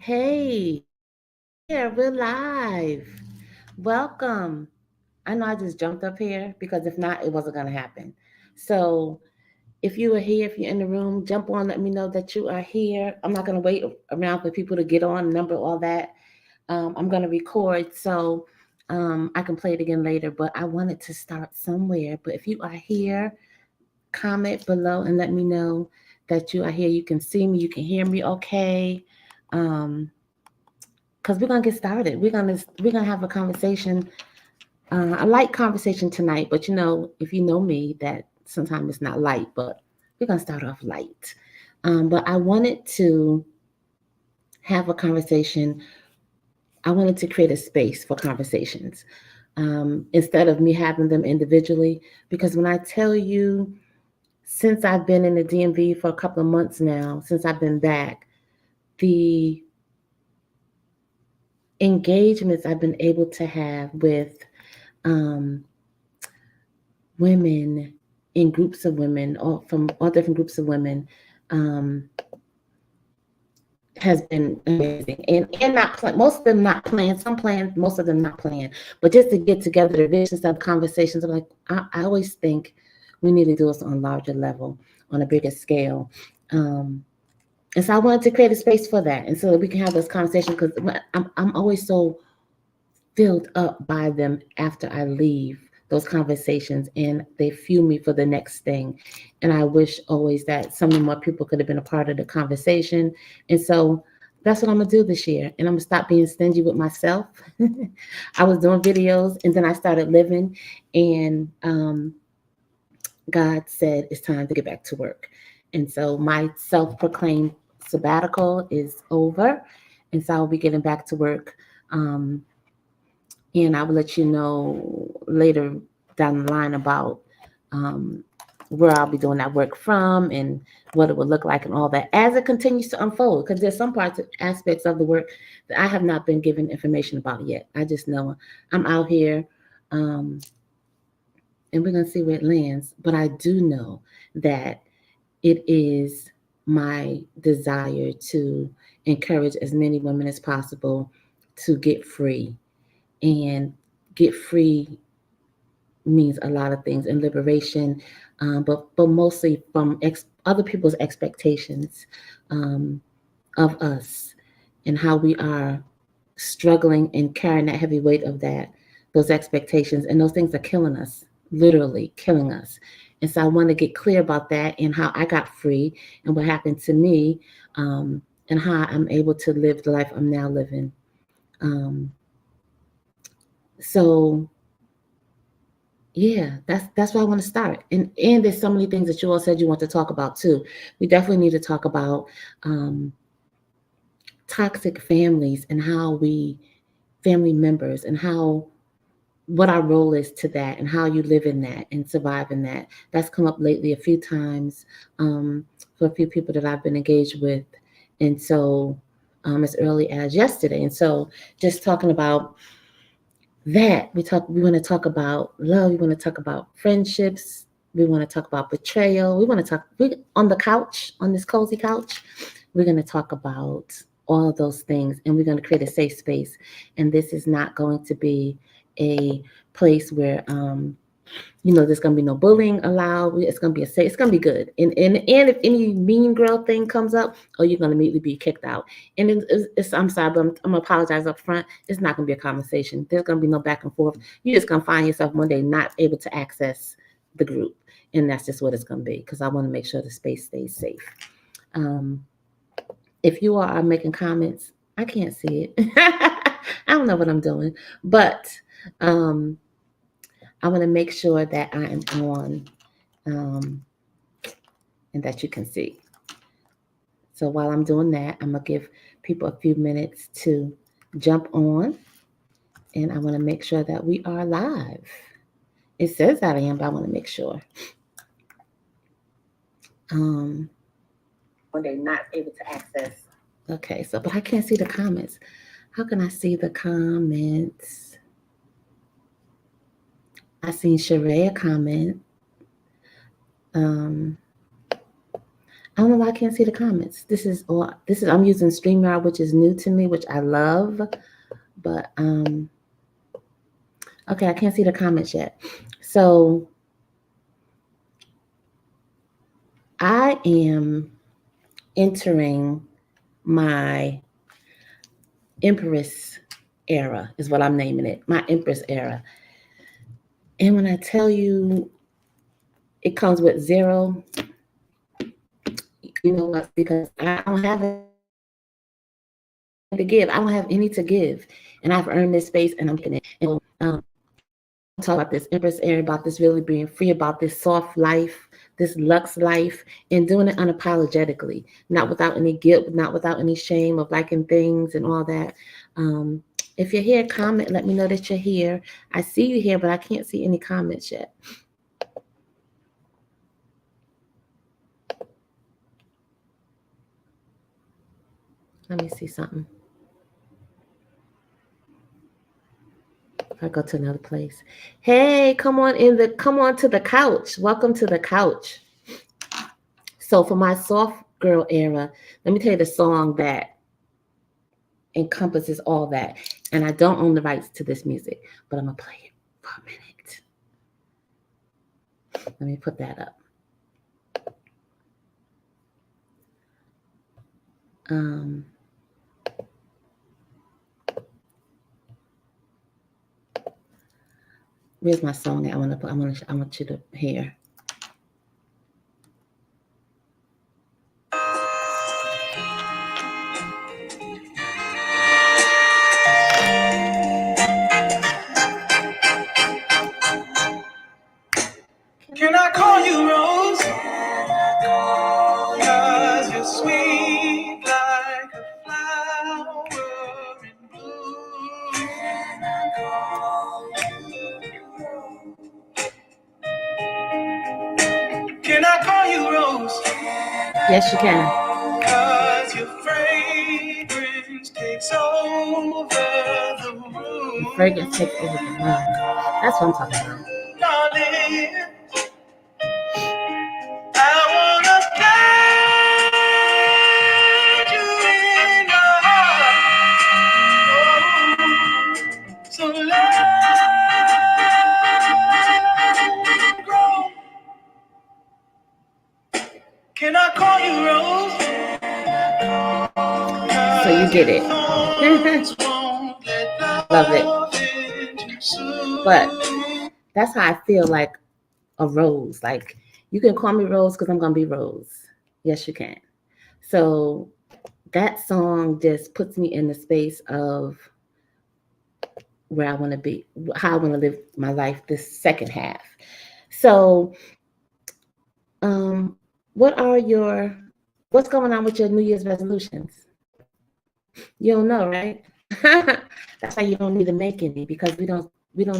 Hey, here we're live. Welcome. I know I just jumped up here because if not, it wasn't gonna happen. So if you are here, if you're in the room, jump on, let me know that you are here. I'm not gonna wait around for people to get on, number all that. I'm gonna record so I can play it again later, but I wanted to start somewhere. But if you are here, comment below and let me know that you are here. You can see me, you can hear me okay. Um, because we're gonna get started. We're gonna have a conversation, a light conversation tonight. But if you know me, that sometimes it's not light, but we're gonna start off light. But I wanted to have a conversation. I wanted to create a space for conversations instead of me having them individually. Because when I tell you, since I've been in the DMV for a couple of months now, since I've been back, the engagements I've been able to have with um, women in groups of women, all from all different groups of women, um, has been amazing. And not most of them not planned, some planned, most of them not planned. But just to get together, the visions of conversations, I'm like, I always think we need to do this on a larger level, on a bigger scale. Um, and so I wanted to create a space for that, and so that we can have this conversation because I'm always so filled up by them after I leave those conversations and they fuel me for the next thing. And I wish always that so many more people could have been a part of the conversation. And so that's what I'm gonna do this year. And I'm gonna stop being stingy with myself. I was doing videos and then I started living and God said it's time to get back to work. And so my self-proclaimed sabbatical is over. And so I'll be getting back to work. Um, and I will let you know later down the line about um, where I'll be doing that work from and what it will look like and all that as it continues to unfold. Because there's some parts, aspects of the work that I have not been given information about yet. I just know I'm out here, um, and we're gonna see where it lands. But I do know that it is my desire to encourage as many women as possible to get free and get free means a lot of things and liberation, but mostly from other people's expectations um, of us and how we are struggling and carrying that heavy weight of those expectations, and those things are killing us, literally killing us. And so I want to get clear about that and how I got free and what happened to me, um, and how I'm able to live the life I'm now living. Um, so Yeah, that's where I want to start. And there's so many things that you all said you want to talk about too. We definitely need to talk about um, toxic families and how we family members and how what our role is to that and how you live in that and survive in that. That's come up lately a few times for a few people that I've been engaged with, and so as early as yesterday. And so just talking about that we want to talk about love, we want to talk about friendships, we want to talk about betrayal, we want to talk on the couch, on this cozy couch, we're going to talk about all of those things, and we're going to create a safe space. And this is not going to be a place where there's gonna be no bullying allowed. It's gonna be it's gonna be good. And if any mean girl thing comes up, oh, you're gonna immediately be kicked out. And I'm sorry, but I'm gonna apologize up front. It's not gonna be a conversation. There's gonna be no back and forth. You're just gonna find yourself one day not able to access the group, and that's just what it's gonna be. Because I want to make sure the space stays safe. Um, if you are making comments, I can't see it. I don't know what I'm doing, but um, I want to make sure that I am on um, and that you can see. So while I'm doing that, I'm going to give people a few minutes to jump on, and I want to make sure that we are live. It says that I am, but I want to make sure. Um, when they're not able to access. Okay, so, but I can't see the comments. How can I see the comments? I seen Sheree comment. Um, I don't know why I can't see the comments. I'm using StreamYard, which is new to me, which I love. But okay, I can't see the comments yet. So I am entering my Empress era, is what I'm naming it. My Empress era. And when I tell you it comes with zero, you know what? Because I don't have it to give. I don't have any to give. And I've earned this space and I'm getting it. And talk about this Empress era, about this really being free, about this soft life, this luxe life, and doing it unapologetically, not without any guilt, not without any shame of liking things and all that. If you're here, comment, let me know that you're here. I see you here, but I can't see any comments yet. Let me see something. I go to another place. Hey, come on to the couch. Welcome to the couch. So for my soft girl era, let me tell you the song that encompasses all that. And I don't own the rights to this music, but I'm gonna play it for a minute. Let me put that up. Where's my song? I want you to hear. Can I call you Rose? Cause you're sweet like a flower in bloom. Can I call you Rose? Can I call you Rose? Yes, you can. Cause your fragrance takes over the room. The fragrance takes over the room. That's what I'm talking about. Darling, I wanna plant you in my heart. So let it grow. Can I call you Rose? So you get it. Love it. But that's how I feel like a Rose. Like, you can call me Rose because I'm going to be Rose. Yes, you can. So that song just puts me in the space of where I want to be, how I want to live my life this second half. So what's going on with your New Year's resolutions? You don't know, right? That's why you don't need to make any, because we don't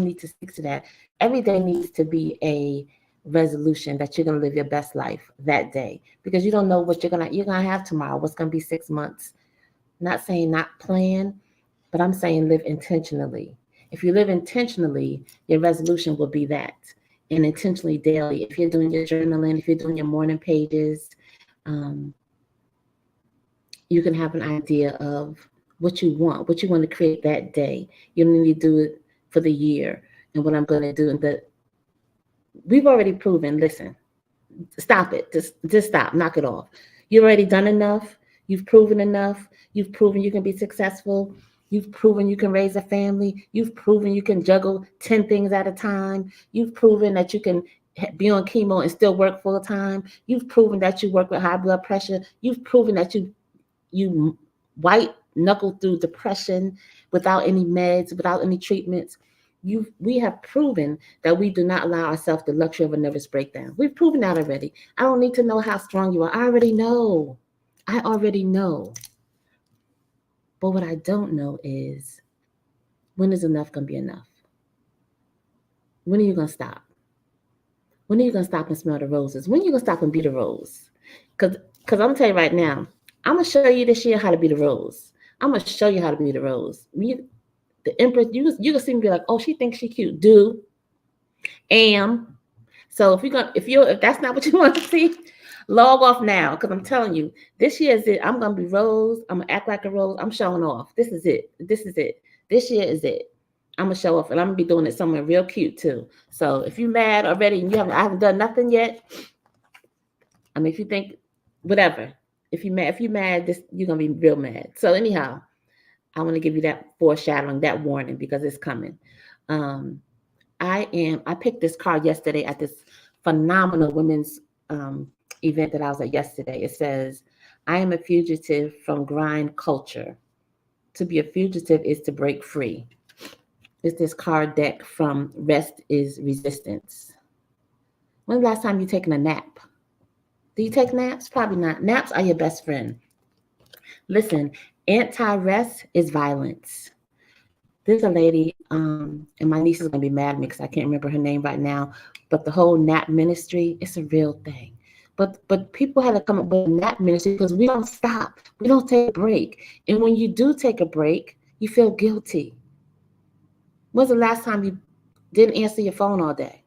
need to stick to that. Every day needs to be a resolution that you're going to live your best life that day, because you don't know what you're going to have tomorrow, what's going to be 6 months. Not saying not plan, but I'm saying live intentionally. If you live intentionally, your resolution will be that. And intentionally daily, if you're doing your journaling, if you're doing your morning pages, you can have an idea of what you want to create that day. You don't need to do it for the year and what I'm going to do. We've already proven, listen, stop it. Just stop, knock it off. You've already done enough. You've proven enough. You've proven you can be successful. You've proven you can raise a family. You've proven you can juggle 10 things at a time. You've proven that you can be on chemo and still work full time. You've proven that you work with high blood pressure. You've proven that you white knuckle through depression without any meds, without any treatments. We have proven that we do not allow ourselves the luxury of a nervous breakdown. We've proven that already. I don't need to know how strong you are. I already know. But what I don't know is, when is enough going to be enough? When are you going to stop? When are you going to stop and smell the roses? When are you going to stop and be the rose? Because I'm going to tell you right now, I'm going to show you this year how to be the rose. I'm going to show you how to be the rose. The Empress, you can see me be like, oh, she thinks she's cute. So if that's not what you want to see, Log off now, because I'm telling you, this year is it. I'm gonna be Rose. I'm gonna act like a Rose. I'm showing off. This is it. This is it. This year is it. I'm gonna show off, and I'm gonna be doing it somewhere real cute too. So if you're mad already and I haven't done nothing yet. I mean, if you think, whatever. If you're mad, this you're gonna be real mad. So anyhow, I want to give you that foreshadowing, that warning, because it's coming. I picked this card yesterday at this phenomenal women's event that I was at yesterday. It says, I am a fugitive from grind culture. To be a fugitive is to break free. It's this card deck from Rest is Resistance. When's the last time you taken a nap? Do you take naps? Probably not. Naps are your best friend. Listen, anti-rest is violence. There's a lady, and my niece is going to be mad at me because I can't remember her name right now, but the whole nap ministry, it's a real thing. But people had to come up with a nap ministry because we don't stop. We don't take a break. And when you do take a break, you feel guilty. When's the last time you didn't answer your phone all day?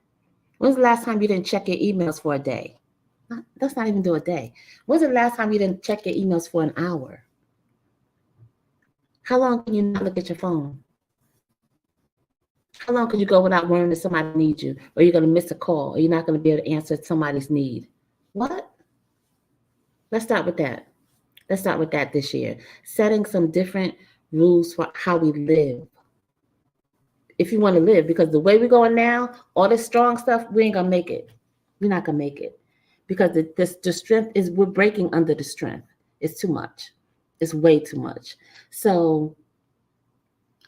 When's the last time you didn't check your emails for a day? Let's not even do a day. When's the last time you didn't check your emails for an hour? How long can you not look at your phone? How long could you go without worrying that somebody needs you, or you're going to miss a call, or you're not going to be able to answer somebody's need? What? Let's start with that. Let's start with that this year. Setting some different rules for how we live. If you want to live, because the way we're going now, all this strong stuff, we ain't going to make it. We're not going to make it. Because the strength is, we're breaking under the strength. It's too much. It's way too much. So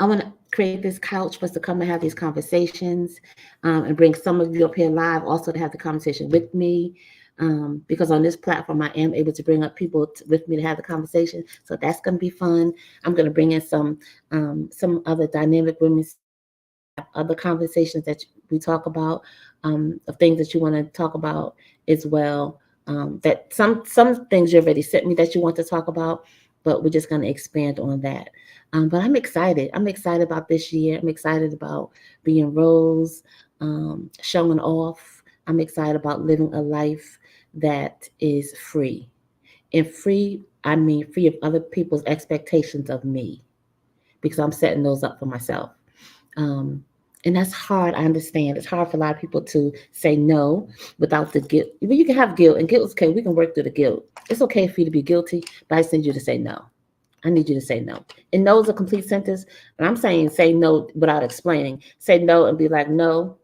I want to create this couch for us to come and have these conversations, and bring some of you up here live also to have the conversation with me, because on this platform, I am able to bring up people with me to have the conversation. So that's going to be fun. I'm going to bring in some other dynamic women, other conversations that we talk about, of things that you want to talk about as well. That some things you already sent me that you want to talk about, but we're just going to expand on that. But I'm excited. I'm excited about this year. I'm excited about being Rose, showing off. I'm excited about living a life that is free. And free, I mean free of other people's expectations of me, because I'm setting those up for myself. And that's hard. I understand. It's hard for a lot of people to say no without the guilt. You can have guilt, and guilt is okay. We can work through the guilt. It's okay for you to be guilty, but I just need you to say no. I need you to say no. And no is a complete sentence. And I'm saying say no without explaining. Say no and be like, no.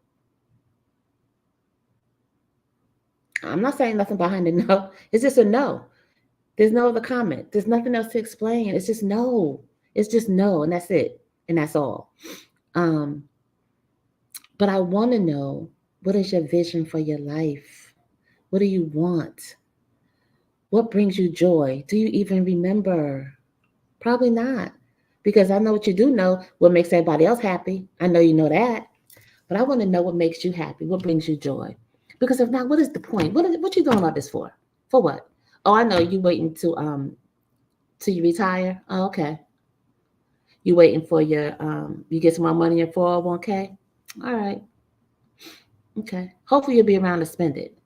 I'm not saying nothing behind the no. It's just a no. There's no other comment. There's nothing else to explain. It's just no. It's just no, and that's it. And that's all. But I want to know, what is your vision for your life? What do you want? What brings you joy? Do you even remember? Probably not, because I know what you do know, what makes everybody else happy. I know you know that, but I want to know what makes you happy, what brings you joy. Because if not, what is the point? What you doing all this for? For what? Oh, I know you waiting till you retire. Oh, okay. You waiting for your you get some more money in your 401k. All right. Okay. Hopefully you'll be around to spend it.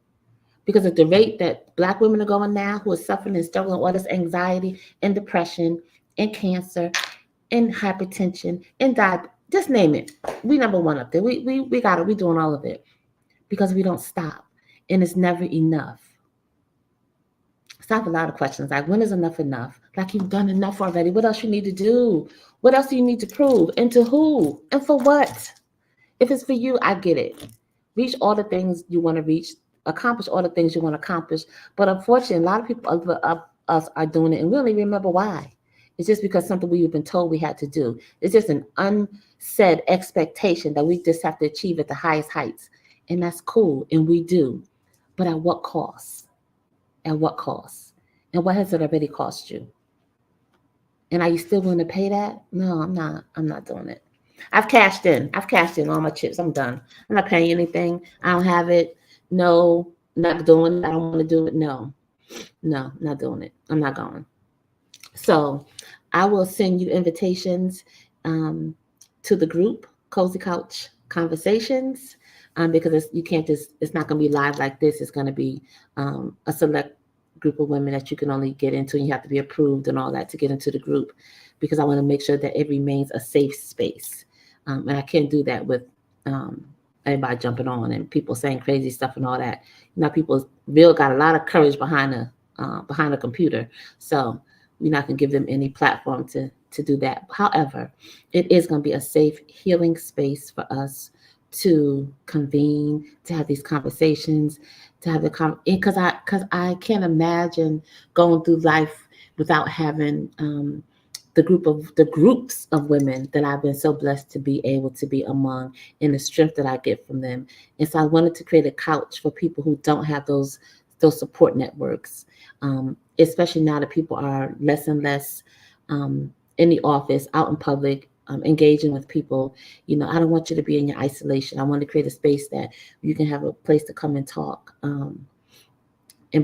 Because at the rate that Black women are going now, who are suffering and struggling with all this anxiety and depression and cancer and hypertension and diabetes, just name it. We number one up there. We got it. We doing all of it because we don't stop, and it's never enough. Stop a lot of questions like, when is enough enough? Like, you've done enough already. What else you need to do? What else do you need to prove? And to who? And for what? If it's for you, I get it. Reach all the things you want to reach. Accomplish all the things you want to accomplish. But unfortunately, a lot of people of us are doing it, and we don't even remember why. It's just because something we've been told we had to do. It's just an unsaid expectation that we just have to achieve at the highest heights. And that's cool, and we do. But at what cost? At what cost? And what has it already cost you? And are you still willing to pay that? No, I'm not. I'm not doing it. I've cashed in all my chips. I'm done. I'm not paying anything. I don't have it. No, not doing it. I don't want to do it. No, not doing it. I'm not going. So I will send you invitations to the group, Cozy Couch Conversations. because you can't it's not going to be live like this. It's going to be a select group of women that you can only get into, and you have to be approved and all that to get into the group, because I want to make sure that it remains a safe space. And I can't do that with everybody jumping on and people saying crazy stuff and all that. People real got a lot of courage behind a computer, so we're not going to give them any platform to do that. However, it is going to be a safe, healing space for us to convene, to have these conversations, to have because I can't imagine going through life without having the groups of women that I've been so blessed to be able to be among, and the strength that I get from them. And so I wanted to create a couch for people who don't have those support networks, especially now that people are less and less in the office, out in public, engaging with people. I don't want you to be in your isolation. I want to create a space that you can have a place to come and talk and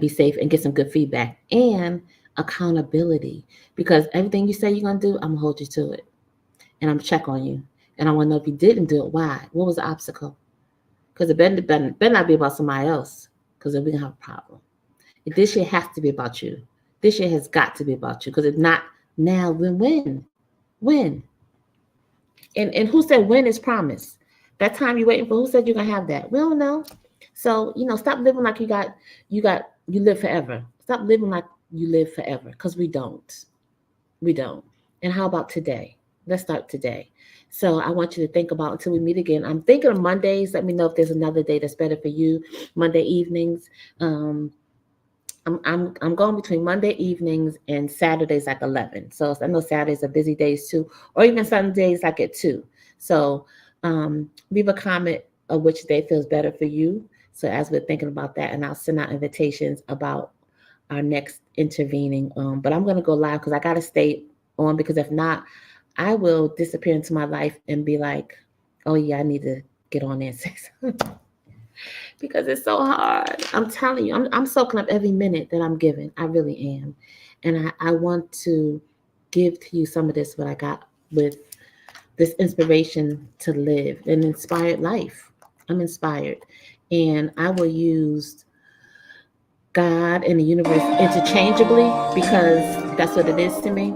be safe and get some good feedback and accountability, because everything you say you're going to do, I'm going to hold you to it, and I'm going to check on you, and I want to know if you didn't do it, why? What was the obstacle? Because it better not be about somebody else, because then we're going to have a problem. This year has to be about you. This year has got to be about you, because if not now, then when? And who said when is promised? That time you're waiting for, who said you're going to have that? We don't know. So, stop living like you live forever. Stop living like you live forever, because we don't. And how about today? Let's start today. So I want you to think about, until we meet again, I'm thinking of Mondays. Let me know if there's another day that's better for you. Monday evenings. I'm going between Monday evenings and Saturdays like 11. So I know Saturdays are busy days too, or even Sundays like at 2. So leave a comment of which day feels better for you. So as we're thinking about that, and I'll send out invitations about our next intervening. But I'm going to go live because I got to stay on, because if not, I will disappear into my life and be like, oh yeah, I need to get on there and say something. Because it's so hard. I'm telling you, I'm soaking up every minute that I'm giving. I really am. And I want to give to you some of this, what I got with this inspiration to live an inspired life. I'm inspired. And I will use God and the universe interchangeably, because that's what it is to me.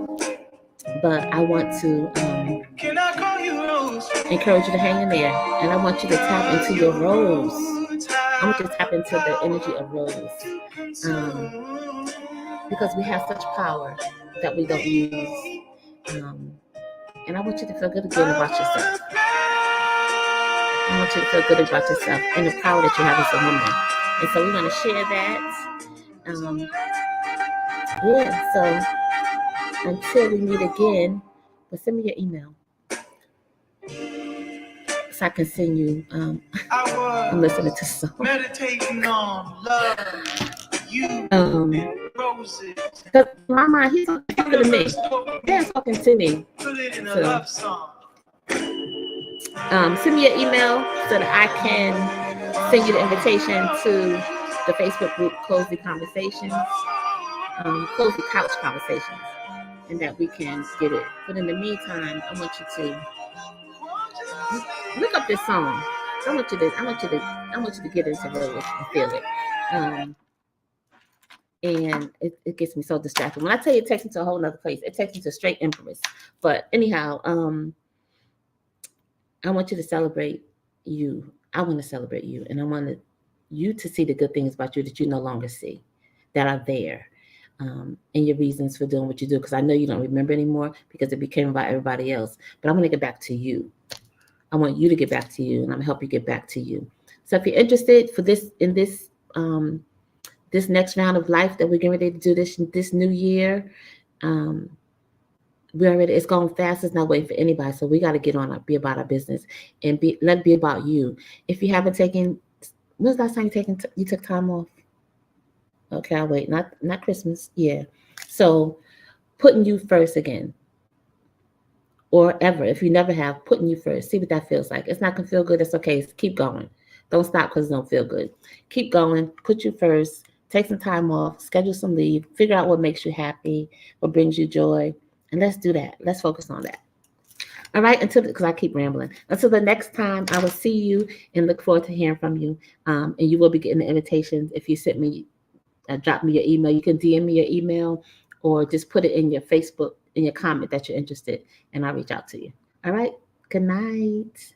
But I want to encourage you to hang in there. And I want you to tap into your rose. I want you to tap into the energy of rose. Because we have such power that we don't use. And I want you to feel good again about yourself. I want you to feel good about yourself and the power that you have as a woman. And so we're going to share that. So until we meet again, but send me your email so I can send you. I'm listening to some. Meditating on love, you, roses. Because my mind, he's talking to me. They're talking to me. Put it in a love song. Send me an email so that I can send you the invitation to the Facebook group Cozy Conversations, Cozy Couch Conversations, and that we can get it. But in the meantime, I want you to look up this song. I want you to get into Rose and feel it. And it gets me so distracted. When I tell you it takes me to a whole nother place, it takes me to straight Empress. But anyhow, I want you to celebrate you. I want to celebrate you. And I want you to see the good things about you that you no longer see, that are there. And your reasons for doing what you do. Because I know you don't remember anymore because it became about everybody else. But I want to get back to you. I want you to get back to you, and I'm gonna help you get back to you. So if you're interested for this this next round of life that we're getting ready to do this new year, it's going fast. It's not waiting for anybody. So we got to get on it, be about our business, and let it be about you. If you haven't taken, when's the last time you took time off? Okay, I'll wait. Not Christmas. Yeah. So putting you first again. Or ever, if you never have, putting you first. See what that feels like. It's not going to feel good. It's okay. Keep going. Don't stop because it don't feel good. Keep going. Put you first. Take some time off. Schedule some leave. Figure out what makes you happy, what brings you joy. And let's do that. Let's focus on that. All right, because I keep rambling. Until the next time, I will see you and look forward to hearing from you. And you will be getting the invitations if you sent me, drop me your email. You can DM me your email or just put it in your Facebook, in your comment that you're interested, and I'll reach out to you. All right, good night.